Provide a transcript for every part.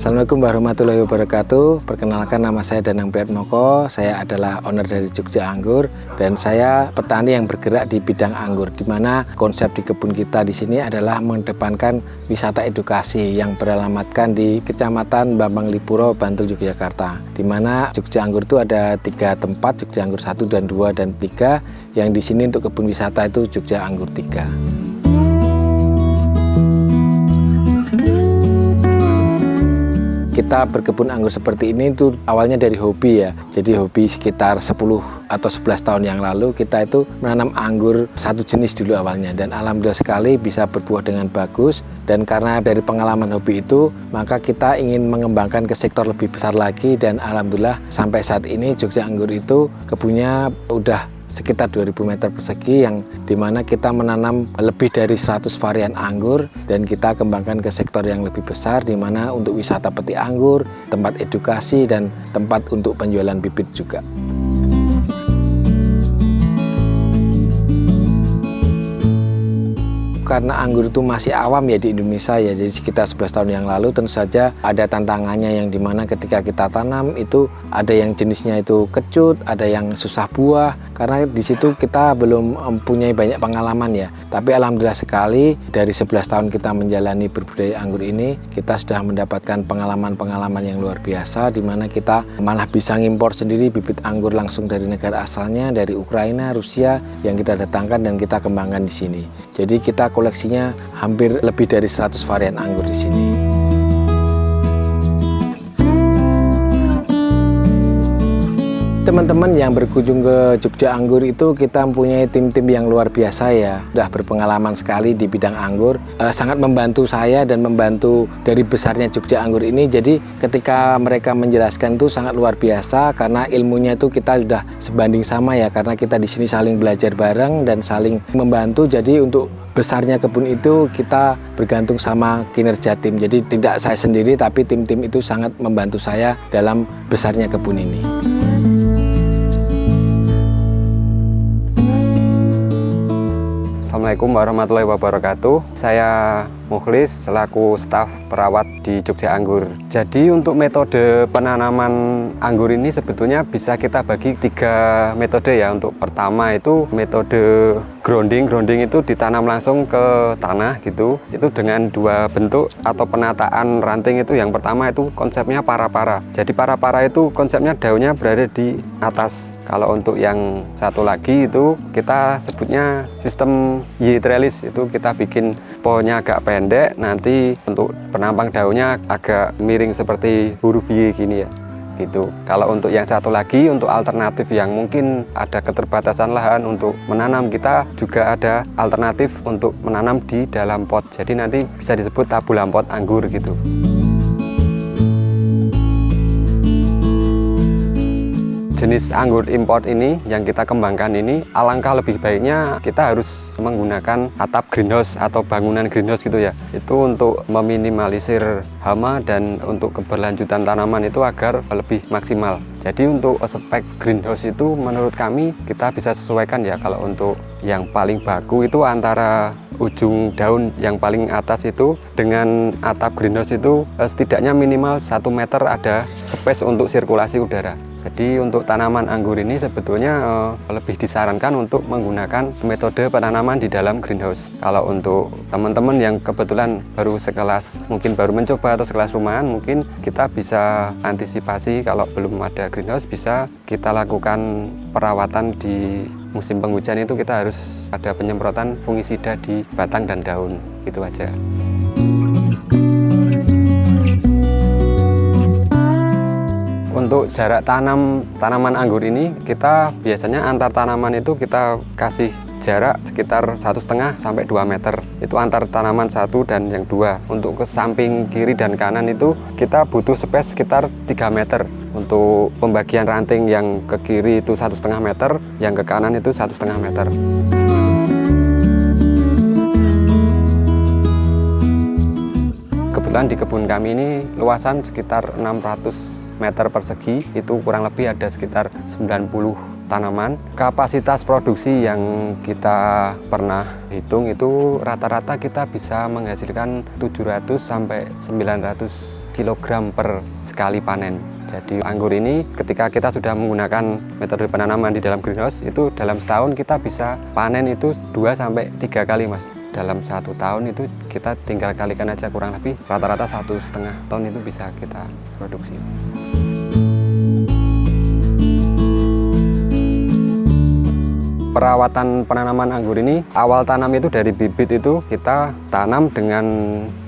Assalamualaikum warahmatullahi wabarakatuh. Perkenalkan, nama saya Danang Priatmoko. Saya adalah owner dari Jogja Anggur dan saya petani yang bergerak di bidang anggur. Di mana konsep di kebun kita di sini adalah mengedepankan wisata edukasi yang beralamatkan di Kecamatan Bambang Lipuro, Bantul, Yogyakarta. Di mana Jogja Anggur itu ada 3 tempat, Jogja Anggur 1 dan 2 dan 3. Yang di sini untuk kebun wisata itu Jogja Anggur 3. Kita berkebun anggur seperti ini itu awalnya dari hobi ya. Jadi hobi sekitar 10 atau 11 tahun yang lalu kita itu menanam anggur satu jenis dulu awalnya. Dan alhamdulillah sekali bisa berbuah dengan bagus. Dan karena dari pengalaman hobi itu, maka kita ingin mengembangkan ke sektor lebih besar lagi. Dan alhamdulillah sampai saat ini Jogja Anggur itu kebunnya udah sekitar 2000 meter persegi yang dimana kita menanam lebih dari 100 varian anggur dan kita kembangkan ke sektor yang lebih besar, dimana untuk wisata petik anggur, tempat edukasi dan tempat untuk penjualan bibit juga. Karena anggur itu masih awam ya di Indonesia ya, jadi sekitar 11 tahun yang lalu tentu saja ada tantangannya yang dimana ketika kita tanam itu ada yang jenisnya itu kecut, ada yang susah buah, karena di situ kita belum mempunyai banyak pengalaman ya. Tapi alhamdulillah sekali dari 11 tahun kita menjalani berbudidaya anggur ini, kita sudah mendapatkan pengalaman-pengalaman yang luar biasa, di mana kita malah bisa ngimpor sendiri bibit anggur langsung dari negara asalnya, dari Ukraina, Rusia yang kita datangkan dan kita kembangkan di sini. Jadi kita koleksinya hampir lebih dari 100 varian anggur di sini. Teman-teman yang berkunjung ke Jogja Anggur itu kita mempunyai tim-tim yang luar biasa ya. Sudah berpengalaman sekali di bidang anggur. Sangat membantu saya dan membantu dari besarnya Jogja Anggur ini. Jadi ketika mereka menjelaskan itu sangat luar biasa karena ilmunya itu kita sudah sebanding sama ya. Karena kita di sini saling belajar bareng dan saling membantu. Jadi untuk besarnya kebun itu kita bergantung sama kinerja tim. Jadi tidak saya sendiri tapi tim-tim itu sangat membantu saya dalam besarnya kebun ini. Assalamualaikum warahmatullahi wabarakatuh. Saya Mukhlis selaku staf perawat di Jogja Anggur. Jadi untuk metode penanaman anggur ini sebetulnya bisa kita bagi 3 metode ya. Untuk pertama itu metode grounding. Grounding itu ditanam langsung ke tanah gitu. Itu dengan 2 bentuk atau penataan ranting itu. Yang pertama itu konsepnya para-para. Jadi para-para itu konsepnya daunnya berada di atas. Kalau untuk yang satu lagi itu kita sebutnya sistem Y trellis, itu kita bikin pohonnya agak pendek, nanti untuk penampang daunnya agak miring seperti huruf Y gini ya. Gitu. Kalau untuk yang satu lagi, untuk alternatif yang mungkin ada keterbatasan lahan untuk menanam, kita juga ada alternatif untuk menanam di dalam pot. Jadi nanti bisa disebut tabulam pot anggur gitu. Jenis anggur import ini yang kita kembangkan ini, alangkah lebih baiknya kita harus menggunakan atap greenhouse atau bangunan greenhouse gitu ya. Itu untuk meminimalisir hama dan untuk keberlanjutan tanaman itu agar lebih maksimal. Jadi untuk spek greenhouse itu menurut kami kita bisa sesuaikan ya. Kalau untuk yang paling baku itu antara ujung daun yang paling atas itu dengan atap greenhouse itu setidaknya minimal 1 meter ada space untuk sirkulasi udara. Jadi untuk tanaman anggur ini sebetulnya lebih disarankan untuk menggunakan metode penanaman di dalam greenhouse. Kalau untuk teman-teman yang kebetulan baru sekelas, mungkin baru mencoba atau sekelas rumahan, mungkin kita bisa antisipasi kalau belum ada greenhouse, bisa kita lakukan perawatan di musim penghujan itu kita harus ada penyemprotan fungisida di batang dan daun, gitu aja. Untuk jarak tanaman anggur ini, kita biasanya antar tanaman itu kita kasih jarak sekitar 1,5 sampai 2 meter. Itu antar tanaman satu dan yang 2. Untuk ke samping kiri dan kanan itu kita butuh space sekitar 3 meter. Untuk pembagian ranting yang ke kiri itu 1,5 meter, yang ke kanan itu 1,5 meter. Kebetulan di kebun kami ini luasan sekitar 600 meter persegi, itu kurang lebih ada sekitar 90 tanaman. Kapasitas produksi yang kita pernah hitung itu rata-rata kita bisa menghasilkan 700 sampai 900 kg per sekali panen. Jadi anggur ini ketika kita sudah menggunakan metode penanaman di dalam greenhouse, itu dalam setahun kita bisa panen itu 2-3 kali Mas. Dalam 1 tahun itu kita tinggal kalikan aja, kurang lebih rata-rata 1,5 ton itu bisa kita produksi. Perawatan penanaman anggur ini, awal tanam itu dari bibit itu kita tanam dengan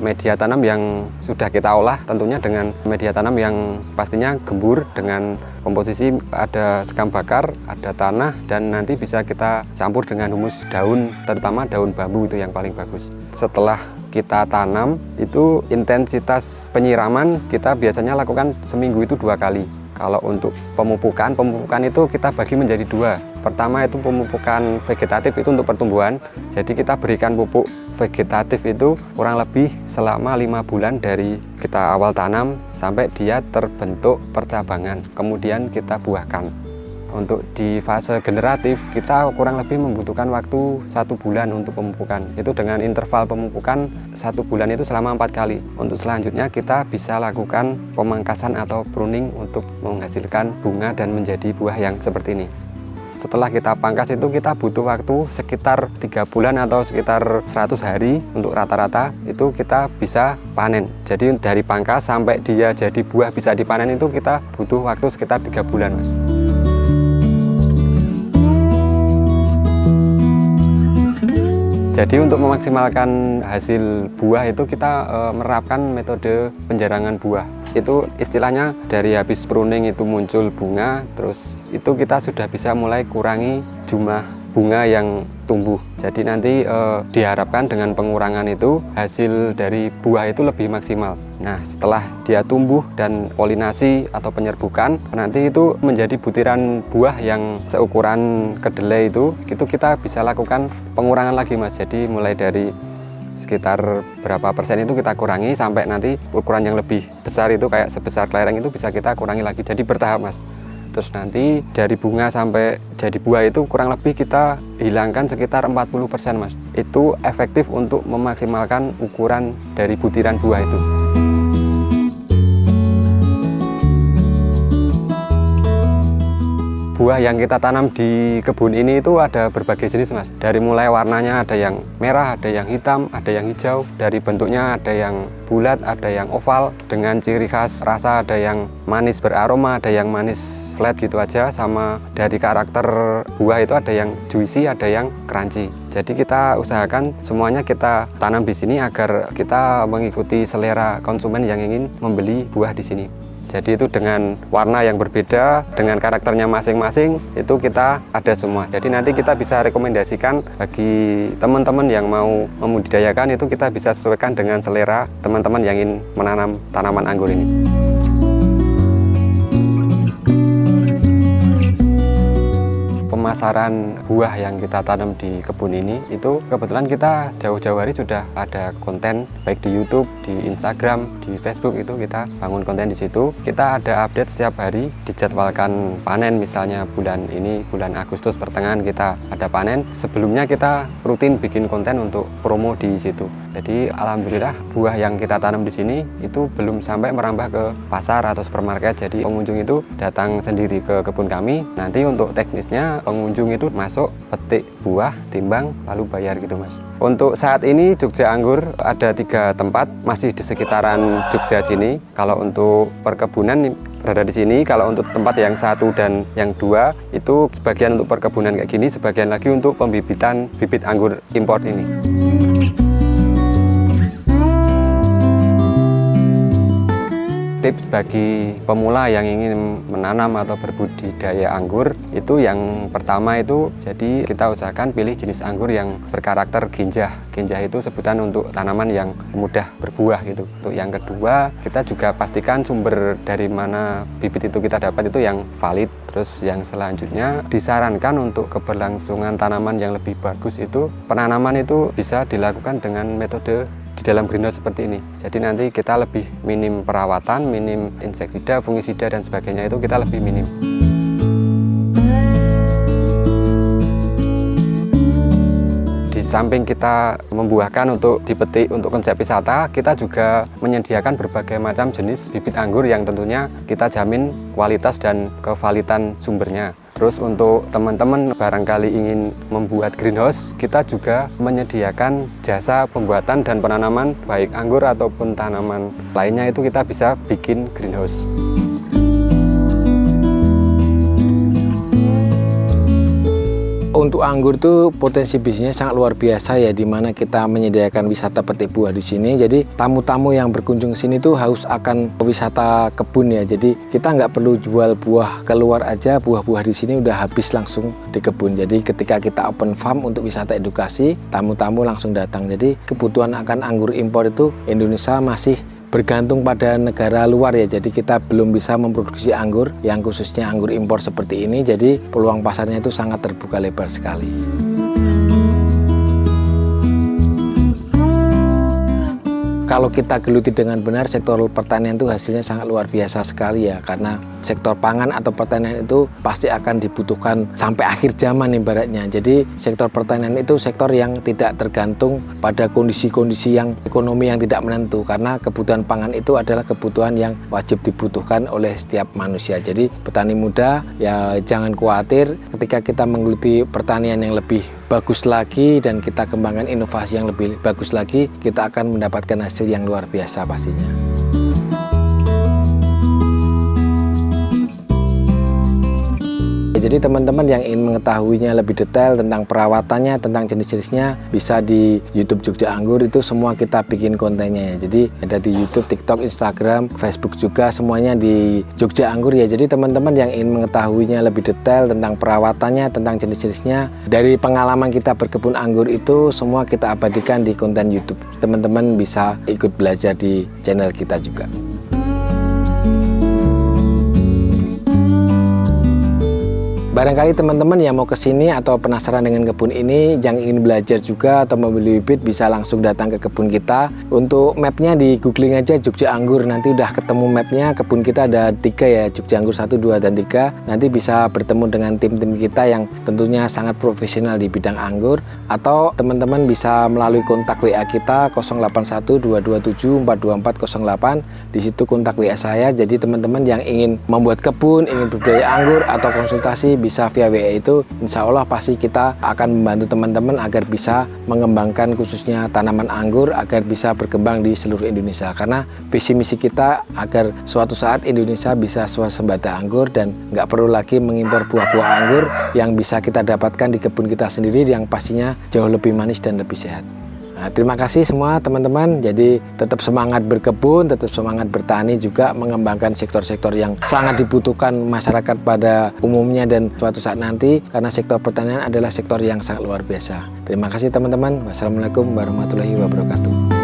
media tanam yang sudah kita olah, tentunya dengan media tanam yang pastinya gembur dengan komposisi ada sekam bakar, ada tanah, dan nanti bisa kita campur dengan humus daun, terutama daun bambu itu yang paling bagus. Setelah kita tanam itu intensitas penyiraman kita biasanya lakukan seminggu itu 2 kali. Kalau untuk pemupukan itu kita bagi menjadi 2. Pertama itu pemupukan vegetatif itu untuk pertumbuhan. Jadi kita berikan pupuk vegetatif itu kurang lebih selama 5 bulan dari kita awal tanam sampai dia terbentuk percabangan. Kemudian kita buahkan. Untuk di fase generatif kita kurang lebih membutuhkan waktu 1 bulan untuk pemupukan. Itu dengan interval pemupukan 1 bulan itu selama 4 kali. Untuk selanjutnya kita bisa lakukan pemangkasan atau pruning untuk menghasilkan bunga dan menjadi buah yang seperti ini. Setelah kita pangkas itu kita butuh waktu sekitar 3 bulan atau sekitar 100 hari untuk rata-rata itu kita bisa panen. Jadi dari pangkas sampai dia jadi buah bisa dipanen itu kita butuh waktu sekitar 3 bulan Mas. Jadi untuk memaksimalkan hasil buah itu kita menerapkan metode penjarangan buah. Itu istilahnya dari habis pruning itu muncul bunga, terus itu kita sudah bisa mulai kurangi jumlah bunga yang tumbuh. Jadi nanti diharapkan dengan pengurangan itu hasil dari buah itu lebih maksimal. Nah setelah dia tumbuh dan polinasi atau penyerbukan, nanti itu menjadi butiran buah yang seukuran kedelai itu kita bisa lakukan pengurangan lagi Mas. Jadi mulai dari sekitar berapa persen itu kita kurangi sampai nanti ukuran yang lebih besar itu kayak sebesar kelereng itu bisa kita kurangi lagi. Jadi bertahap Mas. Terus nanti dari bunga sampai jadi buah itu kurang lebih kita hilangkan sekitar 40% Mas. Itu efektif untuk memaksimalkan ukuran dari butiran buah itu. Buah yang kita tanam di kebun ini itu ada berbagai jenis Mas. Dari mulai warnanya ada yang merah, ada yang hitam, ada yang hijau. Dari bentuknya ada yang bulat, ada yang oval. Dengan ciri khas rasa ada yang manis beraroma, ada yang manis flat gitu aja. Sama dari karakter buah itu ada yang juicy, ada yang crunchy. Jadi kita usahakan semuanya kita tanam di sini agar kita mengikuti selera konsumen yang ingin membeli buah di sini. Jadi itu dengan warna yang berbeda, dengan karakternya masing-masing, itu kita ada semua. Jadi nanti kita bisa rekomendasikan bagi teman-teman yang mau membudidayakan, itu kita bisa sesuaikan dengan selera teman-teman yang ingin menanam tanaman anggur ini. Pemasaran buah yang kita tanam di kebun ini itu kebetulan kita jauh-jauh hari sudah ada konten baik di YouTube, di Instagram, di Facebook itu kita bangun konten di situ. Kita ada update setiap hari, dijadwalkan panen misalnya bulan ini bulan Agustus pertengahan kita ada panen. Sebelumnya kita rutin bikin konten untuk promo di situ. Jadi alhamdulillah buah yang kita tanam di sini itu belum sampai merambah ke pasar atau supermarket. Jadi pengunjung itu datang sendiri ke kebun kami. Nanti untuk teknisnya pengunjung itu masuk, petik buah, timbang, lalu bayar gitu Mas. Untuk saat ini Jogja Anggur ada 3 tempat masih di sekitaran Jogja sini. Kalau untuk perkebunan berada di sini, kalau untuk tempat yang 1 dan yang 2 itu sebagian untuk perkebunan kayak gini, sebagian lagi untuk pembibitan bibit anggur import ini. Tips bagi pemula yang ingin menanam atau berbudidaya anggur itu yang pertama itu jadi kita usahakan pilih jenis anggur yang berkarakter ginjah. Ginjah itu sebutan untuk tanaman yang mudah berbuah gitu. Untuk yang kedua kita juga pastikan sumber dari mana bibit itu kita dapat itu yang valid. Terus yang selanjutnya disarankan untuk keberlangsungan tanaman yang lebih bagus itu penanaman itu bisa dilakukan dengan metode di dalam greenhouse seperti ini. Jadi nanti kita lebih minim perawatan, minim inseksida, fungisida dan sebagainya itu kita lebih minim. Di samping kita membuahkan untuk dipetik untuk konsep wisata, kita juga menyediakan berbagai macam jenis bibit anggur yang tentunya kita jamin kualitas dan kevalitan sumbernya. Terus untuk teman-teman barangkali ingin membuat greenhouse, kita juga menyediakan jasa pembuatan dan penanaman baik anggur ataupun tanaman lainnya, itu kita bisa bikin greenhouse. Untuk anggur tuh potensi bisnisnya sangat luar biasa ya, dimana kita menyediakan wisata petik buah di sini. Jadi tamu-tamu yang berkunjung sini tuh haus akan wisata kebun ya. Jadi kita nggak perlu jual buah keluar aja, buah-buah di sini udah habis langsung di kebun. Jadi ketika kita open farm untuk wisata edukasi, tamu-tamu langsung datang. Jadi kebutuhan akan anggur impor itu Indonesia masih bergantung pada negara luar ya, jadi kita belum bisa memproduksi anggur yang khususnya anggur impor seperti ini, jadi peluang pasarnya itu sangat terbuka lebar sekali. Kalau kita geluti dengan benar, sektor pertanian itu hasilnya sangat luar biasa sekali ya, karena sektor pangan atau pertanian itu pasti akan dibutuhkan sampai akhir zaman ibaratnya. Jadi sektor pertanian itu sektor yang tidak tergantung pada kondisi-kondisi yang ekonomi yang tidak menentu, karena kebutuhan pangan itu adalah kebutuhan yang wajib dibutuhkan oleh setiap manusia. Jadi petani muda ya jangan khawatir, ketika kita menggeluti pertanian yang lebih bagus lagi dan kita kembangkan inovasi yang lebih bagus lagi, kita akan mendapatkan hasil yang luar biasa pastinya. Jadi teman-teman yang ingin mengetahuinya lebih detail tentang perawatannya, tentang jenis-jenisnya, bisa di YouTube Jogja Anggur, itu semua kita bikin kontennya ya. Jadi ada di YouTube, TikTok, Instagram, Facebook juga, semuanya di Jogja Anggur ya. Jadi teman-teman yang ingin mengetahuinya lebih detail tentang perawatannya, tentang jenis-jenisnya, dari pengalaman kita berkebun anggur itu semua kita abadikan di konten YouTube. Teman-teman bisa ikut belajar di channel kita juga. Barangkali teman-teman yang mau kesini atau penasaran dengan kebun ini, yang ingin belajar juga atau membeli bibit, bisa langsung datang ke kebun kita. Untuk mapnya di googling aja Jogja Anggur, nanti udah ketemu mapnya. Kebun kita ada 3 ya, Jogja Anggur 1, 2, dan 3. Nanti bisa bertemu dengan tim-tim kita yang tentunya sangat profesional di bidang anggur. Atau teman-teman bisa melalui kontak WA kita 081227424408. Di situ kontak WA saya. Jadi teman-teman yang ingin membuat kebun, ingin berbudidaya anggur atau konsultasi, bisa via WA itu, insya Allah pasti kita akan membantu teman-teman agar bisa mengembangkan khususnya tanaman anggur agar bisa berkembang di seluruh Indonesia, karena visi misi kita agar suatu saat Indonesia bisa swasembada anggur dan nggak perlu lagi mengimpor buah-buah anggur yang bisa kita dapatkan di kebun kita sendiri yang pastinya jauh lebih manis dan lebih sehat. Nah, terima kasih semua teman-teman. Jadi tetap semangat berkebun, tetap semangat bertani, juga mengembangkan sektor-sektor yang sangat dibutuhkan masyarakat pada umumnya dan suatu saat nanti, karena sektor pertanian adalah sektor yang sangat luar biasa. Terima kasih teman-teman. Wassalamualaikum warahmatullahi wabarakatuh.